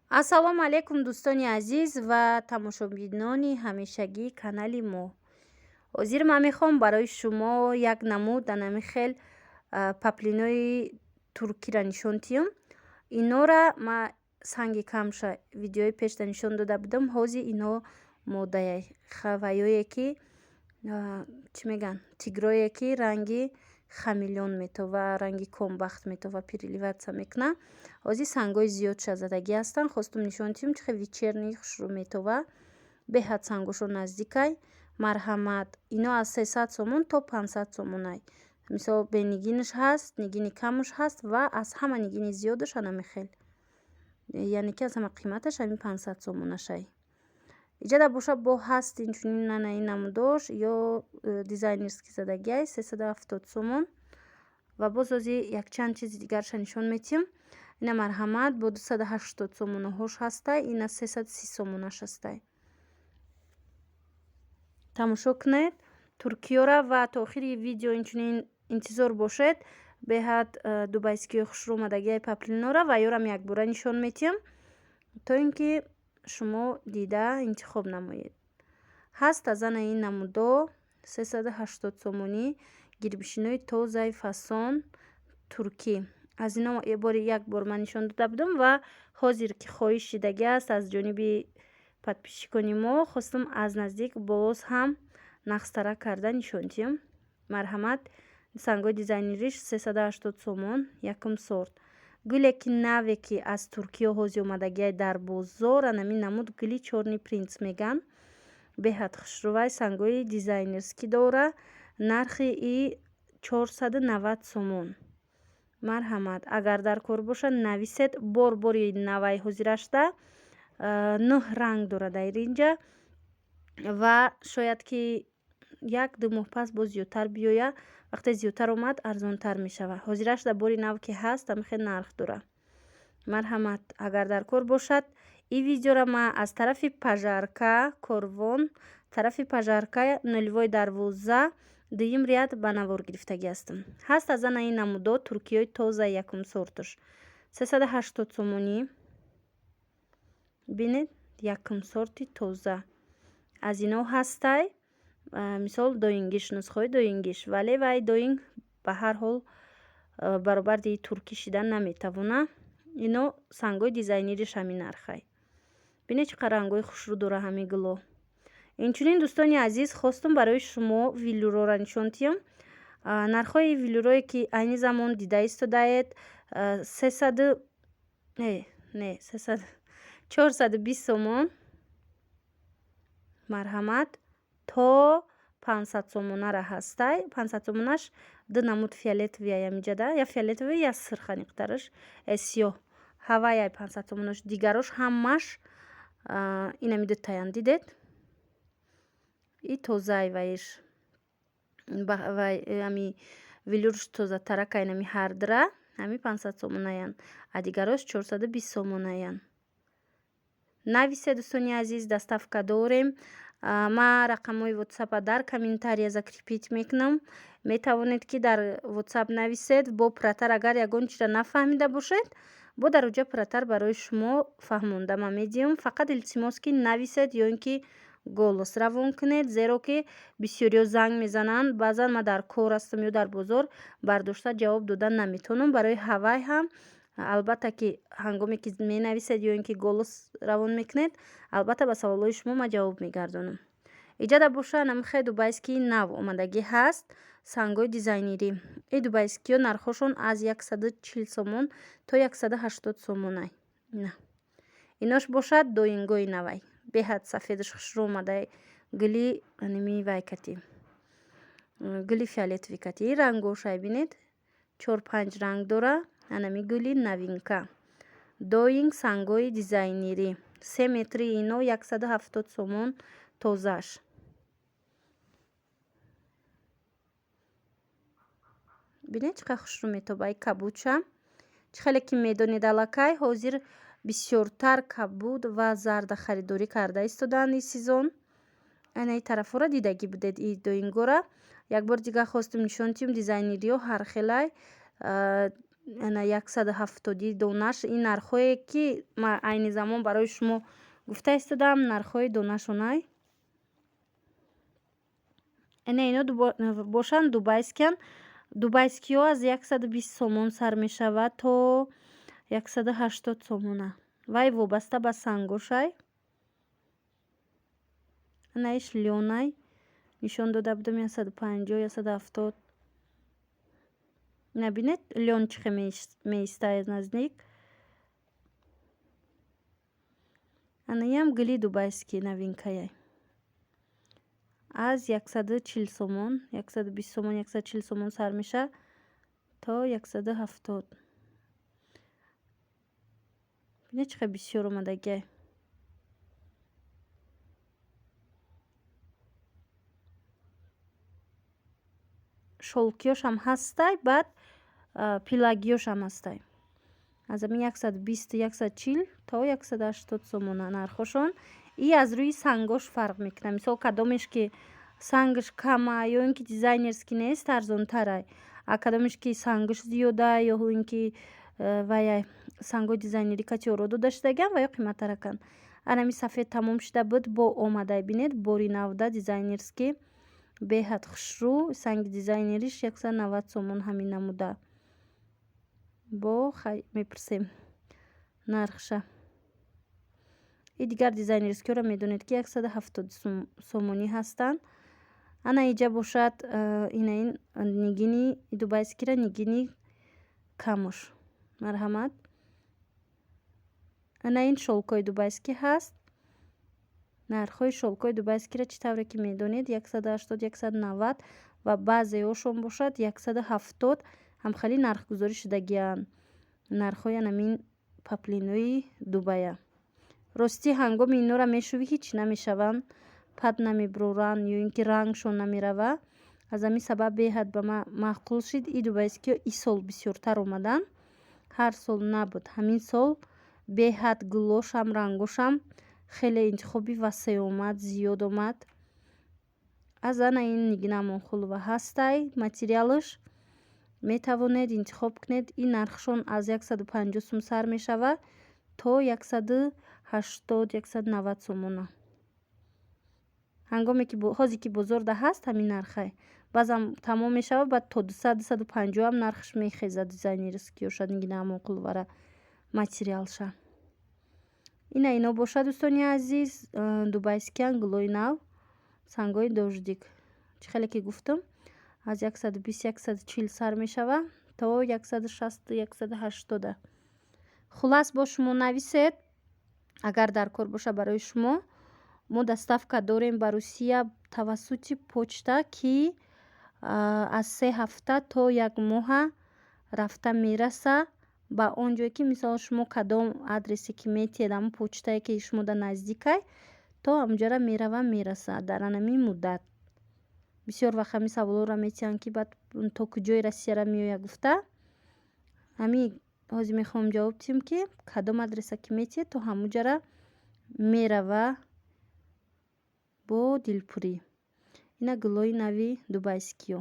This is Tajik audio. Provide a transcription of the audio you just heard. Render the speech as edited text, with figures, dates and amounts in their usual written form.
ассалому алайкум дӯстони азиз ва тамошобинони ҳамешагии канали мо. ҳозир ман мехоҳам барои шумо як намуд анами хел паплинои туркиро нишон диҳам. Инора ма санги камша видеои пешда нишон дода будам. ҳозир ино моддаи хаваёе ки чӣ мегӯянд тигрое ки ранги хамелеон метова, ранги комбахт метова, переливатсия мекунад. Ҳозир сангои зиёдша задагӣ ҳастанд. Хостум нишон диҳам чихе вечерни хушрӯ метова. Беҳад сангошон наздикай. Марҳамат. Ино аз 300 сомон то 500 сомонай. Мисол бе нигинаш ҳаст, нигини камаш ҳаст ва аз ҳама нигини зиёдаш анами хел. Яъне ки аз ҳама қиматаш ҳамин 500 сомонашай. Иҷада боша бо ҳаст инчунин анаи намудош ё дизайнерски задагиай 370 сомон. Ва боз ҳозир якчанд чизи дигарша нишон медиҳам. Ина марҳамат бо 280 сомонаҳош ҳастай, ина 330 сомонаш ҳастай. тамошо кунед туркиёра ва то охири видео инчунин интизор бошед. Беҳад дубайскиёи хушрӯ омадагиай паплинора ва ёрам якбора нишон медиҳам, то ин ки шумо дида интихоб намоед. ҳаст аз анаи намудо 380 сомонӣ гирбишинои тозаи фасон туркӣ. Аз ино як бор ман нишон дода будам ва ҳозир ки хоҳиш шидагӣ аст аз ҷониби подписчикони мо, хостам аз наздик боз ҳам нақстара карда нишон диҳам. Марҳамат. Сангои дизайнериш 380 сомон, якум сорт. Гуле ки наве ки аз Туркиё ҳозир омадагиай дар бозор, анами намуд гули чорни принц меган. Беҳад хушрӯвай сангои дизайнерскӣ дора. Нархи и 490 сомон. Марҳамат. Агар дар кор бошад нависед. Бори наваи ҳозир ашта 9 ранг дора дар инҷа ва шояд ки 1-2 моҳ пас боз зиёдтар биёя. Вақте зиёдтар омад арзонтар мешавад. Ҳозир ашта бори нав ки ҳаст ҳам хел нарх дора. Марҳамат. Агар дар кор бошад ин видеоро ман аз тарафи пажарка корвон, тарафи пажарка 012 дуюм ряд ба навор гирифтагӣ ҳастам. ҳаст аз анаи намудо туркиёи тоза якум сорташ 380 сомонӣ. бинед якум сорти тоза. Аз ино ҳастай. Мисол доингиш, нусхаҳои доингиш, вале вай доинг ба ҳар ҳол баробар ди туркӣ шидан наметавона. Ино сангои дизайнериш ҳамин нархай. бинед чӣ қадar рангои хушрӯ дора ҳамин гуло. Инчунин дӯстони азиз хостум барои шумо виллуроро нишон диҳам. Нархҳои виллурое ки айни замон дида истодаед 420 сомон. Марҳамат. то 500 сомонара ҳастай. 500 сомонаш ду намуд фиолетовия ямиҷада. Я фиолетовия я сирханиқтараш сиёҳ. ҳаваяй 500 сомонаш дигарош ҳамаш инами дутаянд дидед. И тозаи вайш ами виллурш тозатарака инами ҳардра ҳами 500 сомонаян. А дигарош 420 сомонаян. нависе дӯстони азиз, доставка дорем. Ман рақамҳои ватсапа дар комментария закрепить мекунам. Метавонед ки дар ватсап нависед. Бо пурратар агар ягон чиза нафаҳмида бошед, бо дароҷа пурратар барои шумо фаҳмонда ман медиҳам. Фақат илтимос ки нависед ё ин ки голос равон кунед, зеро ки бисёриҳо занг мезананд. баъзан ман дар кор ҳастам ё дар бозор бардошта ҷавоб дода наметавонам. барои ҳавай ҳам албатта ки ҳангоме ки менависед ё ин ки голос равон мекунед, албатта ба саволҳои шумо ман ҷавоб мегардонам. иҷада боша намихе дубайскии нав омадагӣ ҳаст. сангои дизайнерӣ. И дубайскиё нархошон аз 140 сомон то 180 сомонай. инош бошад доингои навай. беҳад сафедаш хушрӯ омадай. гули аними вай кати. гули фиолетови кати. И рангошай бинед 4-5 ранг дора. анами гули новинка. доинг сангои дизайнерӣ. 3 метри ино 170 сомон тозааш. бинед чӣ қадar хушрӯ метобад кабудша. чӣ хеле ки медонед аллакай ҳозир бисёртар кабуд ва зарда харидорӣ карда истодаанд ин сезон. анаи тарафҳоро дидагӣ будед и доингора. Як бор дигар хостум нишон диҳам дизайнериҳо ҳархелай. ана 170 донаш ин нархҳое ки ман айни замон барои шумо гуфта истодам, нархҳои донашонай. ина ино бошанд дубайскиян. Дубайскиҳо аз 120 сомон сар мешавад то 180 сомона. Вай вобаста ба сангошай. ана иш лёнай нишон дода будам 150 170. набинед лён чӣ хел меистад наздик. анаям гили дубайский новинкаяй. аз 140 сомон 120 сомон 140 сомон сар меша то 170. бинед чӣ хел бисёр омадагиай. шолкиёшам ҳастай, баъд пилагиёшам ҳастай. аз ами 120 140 то 180 сомона нархошон. и аз рӯи сангош фарқ мекунад. мисол кадомеш ки сангаш кама ё ин ки дизайнерский нест арзонтарай, а кадомеш ки сангаш зиёда ё ин ки ваяй сангои дизайнерӣ кати оро дода шудагиан ва ё қиматтаракан. анами сафед тамом шуда буд бо омадай бинед бори навда дизайнерский беҳад хушрӯ санги дизайнериш 190 сомон ҳамин намуда. бо мепурсем нархша. и дигар дизайнерскиёро медонед ки 170 сомонӣ ҳастанд. ана иҷа бошад инаин нигини дубайскира нигини камуш марҳамат. ана ин шолкои дубайскӣ ҳаст. нархҳои шолкои дубайскира чӣ тавре ки медонед 180 190 ва баъзеҳошон бошад 170 ҳамхали нархгузорӣ шудагианд. нархҳои анамин паплинои дубая. ростӣ ҳангоми инора мешӯвӣ ҳеҷ намешаванд, пад намеброранд ё ин ки рангшон намерава. аз ҳамин сабаб беҳад ба ман маъқул шид. и дубайскиҳо и сол бисёртар омаданд. ҳар сол набуд, ҳамин сол беҳад гулошам рангошам хеле интихоби васеъ омад, зиёд омад. аз ана ин нигина амонхулова ҳастай. материалаш метавонед интихоб кунед. ин нархшон аз 150 сум сар мешава то 180 190 сомона. ҳангоме ки ҳозе ки бозорда ҳаст ҳамин нархай. баъзам тамом мешава баъд то 200 250 ҳам нархш мехезад. дизайнерскиёша нигина амонқуловара материалша. ина ино бошад дӯстони азиз. дубайскиян гулои нав сангои дождик чӣ хеле ки гуфтам аз 120 140 сар мешава то 160 180. хулас бо шумо нависед агар дар кор боша барои шумо. мо доставка дорем ба Русия тавассути почта ки аз 3 ҳафта то 1 моҳа рафта мераса ба он ҷое ки мисол шумо кадом адресе ки метиҳед ҳамон почтае ки шумода наздикай то ҳамҷара мерава мераса дар анамин муддат. бисёр вақт ҳамин саволҳоро метиҳанд ки баъд то куҷои Россияра меоя гуфта. ҳамин ҳозир мехоҳам ҷавоб диҳем ки кадом адреса ки метиҳед то ҳамуҷара мерава бо дилпурӣ. ина гулои нави дубайскиё.